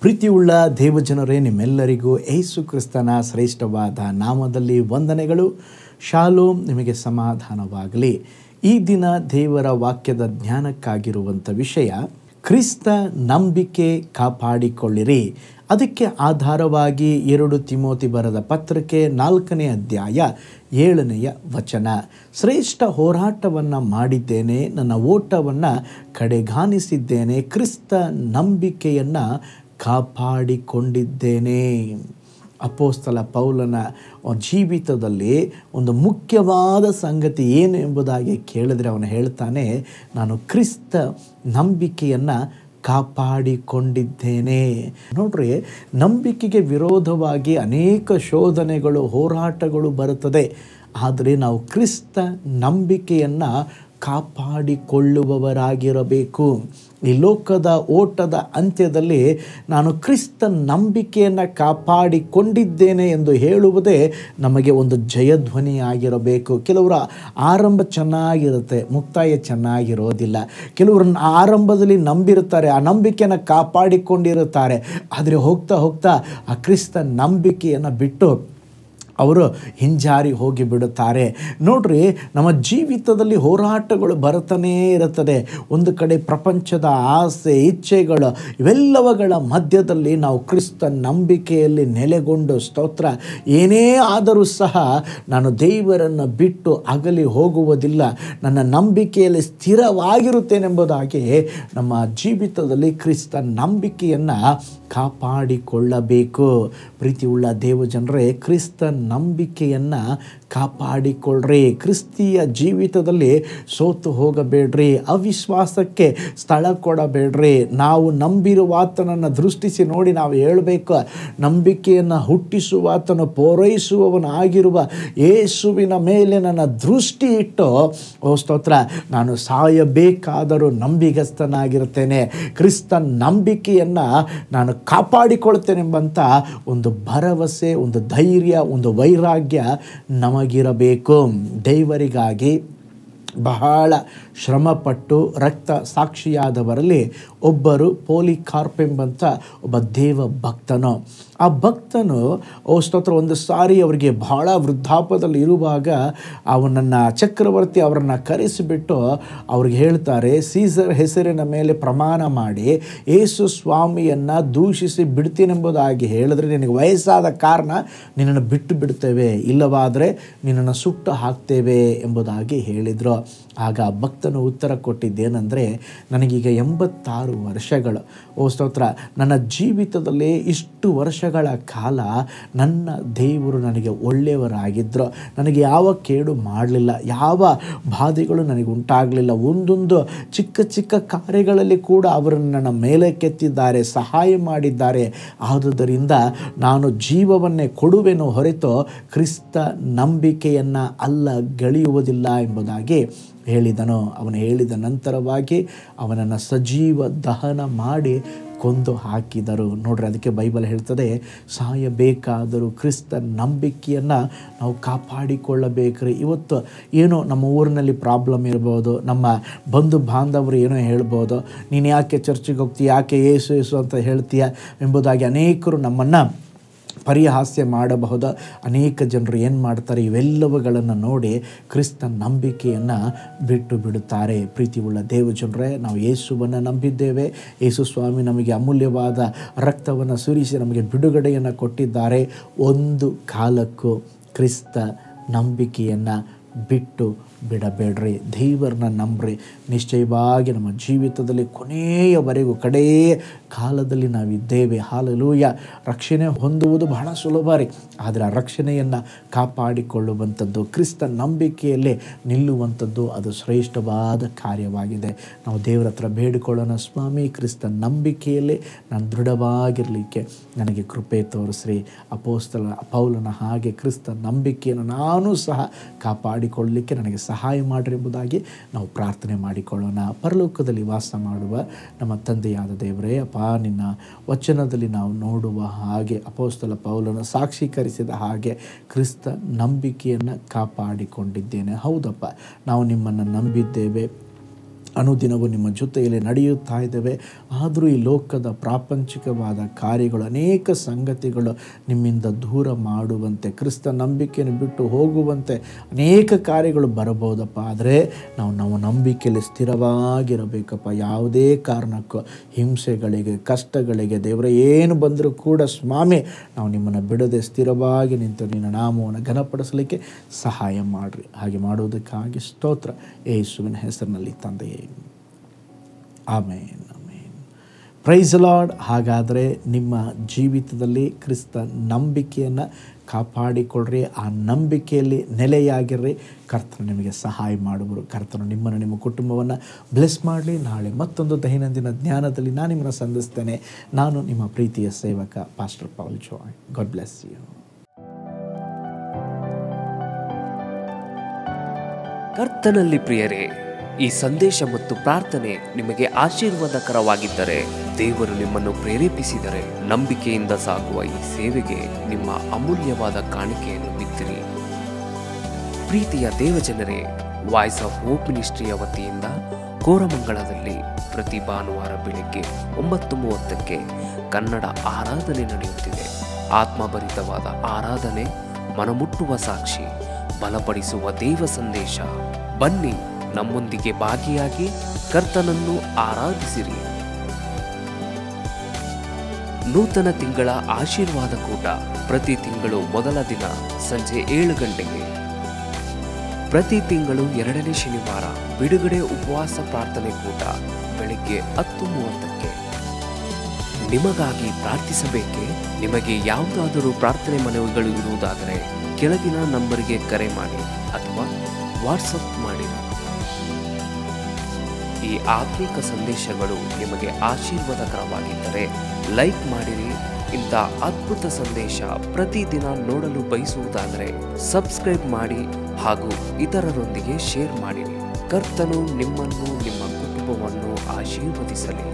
ಪ್ರೀತಿಯುಳ್ಳ ದೇವಜನರೇ, ನಿಮ್ಮೆಲ್ಲರಿಗೂ ಯೇಸು ಕ್ರಿಸ್ತನ ಶ್ರೇಷ್ಠವಾದ ನಾಮದಲ್ಲಿ ವಂದನೆಗಳು. ಶಾಲೋಮ್, ನಿಮಗೆ ಸಮಾಧಾನವಾಗಲಿ. ಈ ದಿನ ದೇವರ ವಾಕ್ಯದ ಜ್ಞಾನಕ್ಕಾಗಿರುವಂಥ ವಿಷಯ ಕ್ರಿಸ್ತ ನಂಬಿಕೆ ಕಾಪಾಡಿಕೊಳ್ಳಿರಿ. ಅದಕ್ಕೆ ಆಧಾರವಾಗಿ 2 ತಿಮೋತಿ ಬರೆದ ಪತ್ರಕ್ಕೆ 4ನೇ ಅಧ್ಯಾಯ 7ನೇ ವಚನ. ಶ್ರೇಷ್ಠ ಹೋರಾಟವನ್ನು ಮಾಡಿದ್ದೇನೆ, ನನ್ನ ಓಟವನ್ನು ಕಡೆಗಾಣಿಸಿದ್ದೇನೆ, ಕ್ರಿಸ್ತ ನಂಬಿಕೆಯನ್ನು ಕಾಪಾಡಿಕೊಂಡಿದ್ದೇನೆ. ಅಪೊಸ್ತಲ ಪೌಲನ ಜೀವಿತದಲ್ಲಿ ಒಂದು ಮುಖ್ಯವಾದ ಸಂಗತಿ ಏನು ಎಂಬುದಾಗಿ ಕೇಳಿದ್ರೆ ಅವನು ಹೇಳ್ತಾನೆ, ನಾನು ಕ್ರಿಸ್ತ ನಂಬಿಕೆಯನ್ನು ಕಾಪಾಡಿಕೊಂಡಿದ್ದೇನೆ. ನೋಡ್ರಿ, ನಂಬಿಕೆಗೆ ವಿರೋಧವಾಗಿ ಅನೇಕ ಶೋಧನೆಗಳು, ಹೋರಾಟಗಳು ಬರುತ್ತದೆ. ಆದರೆ ನಾವು ಕ್ರಿಸ್ತ ನಂಬಿಕೆಯನ್ನು ಕಾಪಾಡಿಕೊಳ್ಳುವವರಾಗಿರಬೇಕು. ಈ ಲೋಕದ ಓಟದ ಅಂತ್ಯದಲ್ಲಿ ನಾನು ಕ್ರಿಸ್ತ ನಂಬಿಕೆಯನ್ನು ಕಾಪಾಡಿಕೊಂಡಿದ್ದೇನೆ ಎಂದು ಹೇಳುವುದೇ ನಮಗೆ ಒಂದು ಜಯಧ್ವನಿಯಾಗಿರಬೇಕು. ಕೆಲವರ ಆರಂಭ ಚೆನ್ನಾಗಿರುತ್ತೆ, ಮುಕ್ತಾಯ ಚೆನ್ನಾಗಿರೋದಿಲ್ಲ. ಕೆಲವರು ಆರಂಭದಲ್ಲಿ ನಂಬಿರ್ತಾರೆ, ಆ ನಂಬಿಕೆಯನ್ನು ಕಾಪಾಡಿಕೊಂಡಿರುತ್ತಾರೆ. ಆದರೆ ಹೋಗ್ತಾ ಹೋಗ್ತಾ ಆ ಕ್ರಿಸ್ತ ನಂಬಿಕೆಯನ್ನು ಬಿಟ್ಟು ಅವರು ಹಿಂಜಾರಿ ಹೋಗಿಬಿಡುತ್ತಾರೆ. ನೋಡ್ರಿ, ನಮ್ಮ ಜೀವಿತದಲ್ಲಿ ಹೋರಾಟಗಳು ಬರುತ್ತಾನೇ ಇರುತ್ತದೆ. ಒಂದು ಕಡೆ ಪ್ರಪಂಚದ ಆಸೆ, ಇಚ್ಛೆಗಳು, ಇವೆಲ್ಲವುಗಳ ಮಧ್ಯದಲ್ಲಿ ನಾವು ಕ್ರಿಸ್ತ ನಂಬಿಕೆಯಲ್ಲಿ ನೆಲೆಗೊಂಡು ಸ್ತೋತ್ರ, ಏನೇ ಆದರೂ ಸಹ ನಾನು ದೇವರನ್ನು ಬಿಟ್ಟು ಅಗಲಿ ಹೋಗುವುದಿಲ್ಲ, ನನ್ನ ನಂಬಿಕೆಯಲ್ಲಿ ಸ್ಥಿರವಾಗಿರುತ್ತೇನೆಂಬುದಾಗಿ ನಮ್ಮ ಜೀವಿತದಲ್ಲಿ ಕ್ರಿಸ್ತ ನಂಬಿಕೆಯನ್ನು ಕಾಪಾಡಿಕೊಳ್ಳಬೇಕು. ಪ್ರೀತಿಯುಳ್ಳ ದೇವಜನರೇ, ಕ್ರಿಸ್ತ ನಂಬಿಕೆಯನ್ನು ಕಾಪಾಡಿಕೊಳ್ಳ್ರಿ. ಕ್ರಿಸ್ತಿಯ ಜೀವಿತದಲ್ಲಿ ಸೋತು ಹೋಗಬೇಡ್ರಿ, ಅವಿಶ್ವಾಸಕ್ಕೆ ಸ್ಥಳ ಕೊಡಬೇಡ್ರಿ. ನಾವು ನಂಬಿರುವಾತನನ್ನು ದೃಷ್ಟಿಸಿ ನೋಡಿ ನಾವು ಹೇಳಬೇಕು, ನಂಬಿಕೆಯನ್ನು ಹುಟ್ಟಿಸುವಾತನು, ಪೂರೈಸುವವನಾಗಿರುವ ಯೇಸುವಿನ ಮೇಲೆ ನನ್ನ ದೃಷ್ಟಿ ಇಟ್ಟು, ಓ ಸ್ತೋತ್ರ, ನಾನು ಸಾಯಬೇಕಾದರೂ ನಂಬಿಗಸ್ತನಾಗಿರ್ತೇನೆ, ಕ್ರಿಸ್ತ ನಂಬಿಕೆಯನ್ನು ನಾನು ಕಾಪಾಡಿಕೊಳ್ತೇನೆಂಬಂಥ ಒಂದು ಭರವಸೆ, ಒಂದು ಧೈರ್ಯ, ಒಂದು ವೈರಾಗ್ಯ ನಮಗಿರಬೇಕು. ದೇವರಿಗಾಗಿ ಬಹಳ ಶ್ರಮಪಟ್ಟು ರಕ್ತ ಸಾಕ್ಷಿಯಾದವರಲ್ಲಿ ಒಬ್ಬರು ಪೋಲಿಕಾರ್ಪ್ ಎಂಬಂಥ ಒಬ್ಬ ದೇವ ಭಕ್ತನು. ಆ ಭಕ್ತನು ಸ್ತೋತ್ರ ಒಂದು ಸಾರಿ ಅವರಿಗೆ ಬಹಳ ವೃದ್ಧಾಪದಲ್ಲಿ ಇರುವಾಗ ಅವನನ್ನು ಚಕ್ರವರ್ತಿ ಅವರನ್ನು ಕರೆಸಿಬಿಟ್ಟು ಅವ್ರಿಗೆ ಹೇಳ್ತಾರೆ, ಸೀಸರ್ ಹೆಸರಿನ ಮೇಲೆ ಪ್ರಮಾಣ ಮಾಡಿ ಯೇಸು ಸ್ವಾಮಿಯನ್ನು ದೂಷಿಸಿ ಬಿಡ್ತೀನೆಂಬುದಾಗಿ ಹೇಳಿದ್ರೆ ನಿನಗೆ ವಯಸ್ಸಾದ ಕಾರಣ ನಿನ್ನನ್ನು ಬಿಟ್ಟು ಬಿಡ್ತೇವೆ, ಇಲ್ಲವಾದರೆ ನಿನ್ನನ್ನು ಸುಟ್ಟು ಹಾಕ್ತೇವೆ ಎಂಬುದಾಗಿ ಹೇಳಿದರು. ಆಗ ಆ ಭಕ್ತನು ಉತ್ತರ ಕೊಟ್ಟಿದ್ದೇನೆಂದರೆ, ನನಗೀಗ 86 ವರ್ಷಗಳು. ಓ ಸ್ತೋತ್ರ, ನನ್ನ ಜೀವಿತದಲ್ಲಿ ಇಷ್ಟು ವರ್ಷಗಳ ಕಾಲ ನನ್ನ ದೇವರು ನನಗೆ ಒಳ್ಳೆಯವರಾಗಿದ್ದರು, ನನಗೆ ಯಾವ ಕೇಡು ಮಾಡಲಿಲ್ಲ, ಯಾವ ಬಾಧೆಗಳು ನನಗೆ ಉಂಟಾಗಲಿಲ್ಲ. ಒಂದೊಂದು ಚಿಕ್ಕ ಚಿಕ್ಕ ಕಾರ್ಯಗಳಲ್ಲಿ ಕೂಡ ಅವರನ್ನು ನನ್ನ ಮೇಲೆ ಕೆತ್ತಿದ್ದಾರೆ, ಸಹಾಯ ಮಾಡಿದ್ದಾರೆ. ಆದುದರಿಂದ ನಾನು ಜೀವವನ್ನೇ ಕೊಡುವೆನು ಹೊರತು ಕ್ರಿಸ್ತ ನಂಬಿಕೆಯನ್ನು ಅಲ್ಲ ಗಳಿಯುವುದಿಲ್ಲ ಎಂಬುದಾಗಿ ಹೇಳಿದನು. ಅವನು ಹೇಳಿದ ನಂತರವಾಗಿ ಅವನನ್ನು ಸಜೀವ ದಹನ ಮಾಡಿ ಕೊಂದು ಹಾಕಿದರು. ನೋಡ್ರಿ, ಅದಕ್ಕೆ ಬೈಬಲ್ ಹೇಳ್ತದೆ, ಸಾಯಬೇಕಾದರೂ ಕ್ರಿಸ್ತ ನಂಬಿಕೆಯನ್ನು ನಾವು ಕಾಪಾಡಿಕೊಳ್ಳಬೇಕ್ರಿ. ಇವತ್ತು ಏನೋ ನಮ್ಮ ಊರಿನಲ್ಲಿ ಪ್ರಾಬ್ಲಮ್ ಇರ್ಬೋದು, ನಮ್ಮ ಬಂಧು ಬಾಂಧವರು ಏನೋ ಹೇಳ್ಬೋದು, ನೀನು ಯಾಕೆ ಚರ್ಚಿಗೆ ಹೋಗ್ತೀಯ, ಯಾಕೆ ಏಸು ಏಸು ಅಂತ ಹೇಳ್ತೀಯ ಎಂಬುದಾಗಿ ಅನೇಕರು ನಮ್ಮನ್ನು ಪರಿಹಾಸ್ಯ ಮಾಡಬಹುದು. ಅನೇಕ ಜನರು ಏನು ಮಾಡ್ತಾರೆ, ಇವೆಲ್ಲವುಗಳನ್ನು ನೋಡಿ ಕ್ರಿಸ್ತ ನಂಬಿಕೆಯನ್ನು ಬಿಟ್ಟು ಬಿಡುತ್ತಾರೆ. ಪ್ರೀತಿಯುಳ್ಳ ದೇವಜನರೇ, ನಾವು ಯೇಸುವನ್ನು ನಂಬಿದ್ದೇವೆ. ಯೇಸು ಸ್ವಾಮಿ ನಮಗೆ ಅಮೂಲ್ಯವಾದ ರಕ್ತವನ್ನು ಸುರಿಸಿ ನಮಗೆ ಬಿಡುಗಡೆಯನ್ನು ಕೊಟ್ಟಿದ್ದಾರೆ. ಒಂದು ಕಾಲಕ್ಕೂ ಕ್ರಿಸ್ತ ನಂಬಿಕೆಯನ್ನು ಬಿಟ್ಟು ಬಿಡಬೇಡ್ರಿ. ದೇವರನ್ನ ನಂಬ್ರಿ. ನಿಶ್ಚಯವಾಗಿ ನಮ್ಮ ಜೀವಿತದಲ್ಲಿ ಕೊನೆಯವರೆಗೂ, ಕಡೇ ಕಾಲದಲ್ಲಿ ನಾವಿದ್ದೇವೆ. ಹಾಲೆಲೂಯ. ರಕ್ಷಣೆ ಹೊಂದುವುದು ಬಹಳ ಸುಲಭ ರೀ, ಆದರೆ ಆ ರಕ್ಷಣೆಯನ್ನು ಕಾಪಾಡಿಕೊಳ್ಳುವಂಥದ್ದು, ಕ್ರಿಸ್ತ ನಂಬಿಕೆಯಲ್ಲೇ ನಿಲ್ಲುವಂಥದ್ದು, ಅದು ಶ್ರೇಷ್ಠವಾದ ಕಾರ್ಯವಾಗಿದೆ. ನಾವು ದೇವರ ಹತ್ರ ಬೇಡಿಕೊಳ್ಳೋಣ, ಸ್ವಾಮಿ, ಕ್ರಿಸ್ತ ನಂಬಿಕೆಯಲ್ಲೇ ನಾನು ದೃಢವಾಗಿರಲಿಕ್ಕೆ ನನಗೆ ಕೃಪೆ ತೋರಿಸ್ರಿ. ಅಪೊಸ್ತಲ ಪೌಲನ ಹಾಗೆ ಕ್ರಿಸ್ತ ನಂಬಿಕೆಯನ್ನು ನಾನು ಸಹ ಕಾಪಾಡಿಕೊಳ್ಳಲಿಕ್ಕೆ ನನಗೆ ಸಹಾಯ ಮಾಡಿರಿ ಎಂಬುದಾಗಿ ನಾವು ಪ್ರಾರ್ಥನೆ ಮಾಡಿಕೊಳ್ಳೋಣ. ಪರಲೋಕದಲ್ಲಿ ವಾಸ ಮಾಡುವ ನಮ್ಮ ತಂದೆಯಾದ ದೇವರೇ, ಅಪ್ಪ, ನಿನ್ನ ವಚನದಲ್ಲಿ ನಾವು ನೋಡುವ ಹಾಗೆ ಅಪೊಸ್ತಲ ಪೌಲನ ಸಾಕ್ಷೀಕರಿಸಿದ ಹಾಗೆ ಕ್ರಿಸ್ತ ನಂಬಿಕೆಯನ್ನು ಕಾಪಾಡಿಕೊಂಡಿದ್ದೇನೆ. ಹೌದಪ್ಪ, ನಾವು ನಿಮ್ಮನ್ನು ನಂಬಿದ್ದೇವೆ, ಅನುದಿನವೂ ನಿಮ್ಮ ಜೊತೆಯಲ್ಲಿ ನಡೆಯುತ್ತಾ ಇದ್ದೇವೆ. ಆದರೂ ಈ ಲೋಕದ ಪ್ರಾಪಂಚಿಕವಾದ ಕಾರ್ಯಗಳು, ಅನೇಕ ಸಂಗತಿಗಳು ನಿಮ್ಮಿಂದ ದೂರ ಮಾಡುವಂತೆ, ಕ್ರಿಸ್ತ ನಂಬಿಕೆಯನ್ನು ಬಿಟ್ಟು ಹೋಗುವಂತೆ ಅನೇಕ ಕಾರ್ಯಗಳು ಬರಬಹುದಪ್ಪ. ಆದರೆ ನಾವು ನಂಬಿಕೆಯಲ್ಲಿ ಸ್ಥಿರವಾಗಿರಬೇಕಪ್ಪ. ಯಾವುದೇ ಕಾರಣಕ್ಕೂ ಹಿಂಸೆಗಳಿಗೆ, ಕಷ್ಟಗಳಿಗೆ, ದೇವರೇ ಏನು ಬಂದರೂ ಕೂಡ ಸ್ವಾಮಿ, ನಾವು ನಿಮ್ಮನ್ನು ಬಿಡದೆ ಸ್ಥಿರವಾಗಿ ನಿಂತು ನಿನ್ನ ನಾಮವನ್ನು ಘನಪಡಿಸಲಿಕ್ಕೆ ಸಹಾಯ ಮಾಡಿರಿ. ಹಾಗೆ ಮಾಡುವುದಕ್ಕಾಗಿ ಸ್ತೋತ್ರ, ಯೇಸುವಿನ ಹೆಸರಿನಲ್ಲಿ ತಂದೆಯೇ, ಆಮೇನ್, ಆಮೇನ್. Price lord. ಹಾಗಾದರೆ ನಿಮ್ಮ ಜೀವಿತದಲ್ಲಿ ಕ್ರಿಸ್ತ ನಂಬಿಕೆಯನ್ನು ಕಾಪಾಡಿಕೊಳ್ಳ್ರಿ, ಆ ನಂಬಿಕೆಯಲ್ಲಿ ನೆಲೆಯಾಗಿರ್ರಿ. ಕರ್ತನು ನಿಮಗೆ ಸಹಾಯ ಮಾಡುವರು. ಕರ್ತನು ನಿಮ್ಮನ್ನು, ನಿಮ್ಮ ಕುಟುಂಬವನ್ನು ಬ್ಲೆಸ್ ಮಾಡಲಿ. ನಾಳೆ ಮತ್ತೊಂದು ದೈನಂದಿನ ಜ್ಞಾನದಲ್ಲಿ ನಾನು ನಿಮ್ಮನ್ನು ಸಂಧಿಸ್ತೇನೆ. ನಾನು ನಿಮ್ಮ ಪ್ರೀತಿಯ ಸೇವಕ pastor Paul Joy. God bless you. ಕರ್ತನಲ್ಲಿ ಪ್ರಿಯರೇ, ಈ ಸಂದೇಶ ಮತ್ತು ಪ್ರಾರ್ಥನೆ ನಿಮಗೆ ಆಶೀರ್ವಾದಕರವಾಗಿದ್ದರೆ, ದೇವರು ನಿಮ್ಮನ್ನು ಪ್ರೇರೇಪಿಸಿದರೆ, ನಂಬಿಕೆಯಿಂದ ಸಾಗುವ ಈ ಸೇವೆಗೆ ನಿಮ್ಮ ಅಮೂಲ್ಯವಾದ ಕಾಣಿಕೆಯನ್ನು ಬಿತ್ತಿರಿ. ಪ್ರೀತಿಯ ದೇವಜನರೇ, ವಾಯ್ಸ್ ಆಫ್ ಹೋಪ್ ಮಿನಿಸ್ಟ್ರಿಯ ವತಿಯಿಂದ ಕೋರಮಂಗಲದಲ್ಲಿ ಪ್ರತಿ ಭಾನುವಾರ ಬೆಳಿಗ್ಗೆ 9:30ಕ್ಕೆ ಕನ್ನಡ ಆರಾಧನೆ ನಡೆಯುತ್ತಿದೆ. ಆತ್ಮಭರಿತವಾದ ಆರಾಧನೆ, ಮನಮುಟ್ಟುವ ಸಾಕ್ಷಿ, ಬಲಪಡಿಸುವ ದೇವ ಸಂದೇಶ. ಬನ್ನಿ, ನಮ್ಮೊಂದಿಗೆ ಭಾಗಿಯಾಗಿ ಕರ್ತನನ್ನು ಆರಾಧಿಸಿರಿ. ನೂತನ ತಿಂಗಳ ಆಶೀರ್ವಾದ ಕೂಟ ಪ್ರತಿ ತಿಂಗಳು ಮೊದಲ ದಿನ ಸಂಜೆ 7 ಗಂಟೆಗೆ. ಪ್ರತಿ ತಿಂಗಳು 2ನೇ ಶನಿವಾರ ಬಿಡುಗಡೆ ಉಪವಾಸ ಪ್ರಾರ್ಥನೆ ಕೂಟ ಬೆಳಿಗ್ಗೆ 10:30ಕ್ಕೆ. ನಿಮಗಾಗಿ ಪ್ರಾರ್ಥಿಸಬೇಕೆ? ನಿಮಗೆ ಯಾವುದಾದರೂ ಪ್ರಾರ್ಥನೆ ಮನವಿಗಳು ಇರುವುದಾದರೆ ಕೆಳಗಿನ ನಂಬರಿಗೆ ಕರೆ ಮಾಡಿ ಅಥವಾ ವಾಟ್ಸಪ್ ಮಾಡಿ. ಈ ಆತ್ಮಿಕ ಸಂದೇಶಗಳು ನಿಮಗೆ ಆಶೀರ್ವಾದಕರವಾಗಿದ್ದರೆ ಲೈಕ್ ಮಾಡಿರಿ. ಇಂಥ ಅದ್ಭುತ ಸಂದೇಶ ಪ್ರತಿದಿನ ನೋಡಲು ಬಯಸುವುದಾದರೆ ಸಬ್ಸ್ಕ್ರೈಬ್ ಮಾಡಿ ಹಾಗೂ ಇತರರೊಂದಿಗೆ ಶೇರ್ ಮಾಡಿರಿ. ಕರ್ತನು ನಿಮ್ಮನ್ನು, ನಿಮ್ಮ ಕುಟುಂಬವನ್ನು ಆಶೀರ್ವದಿಸಲಿ.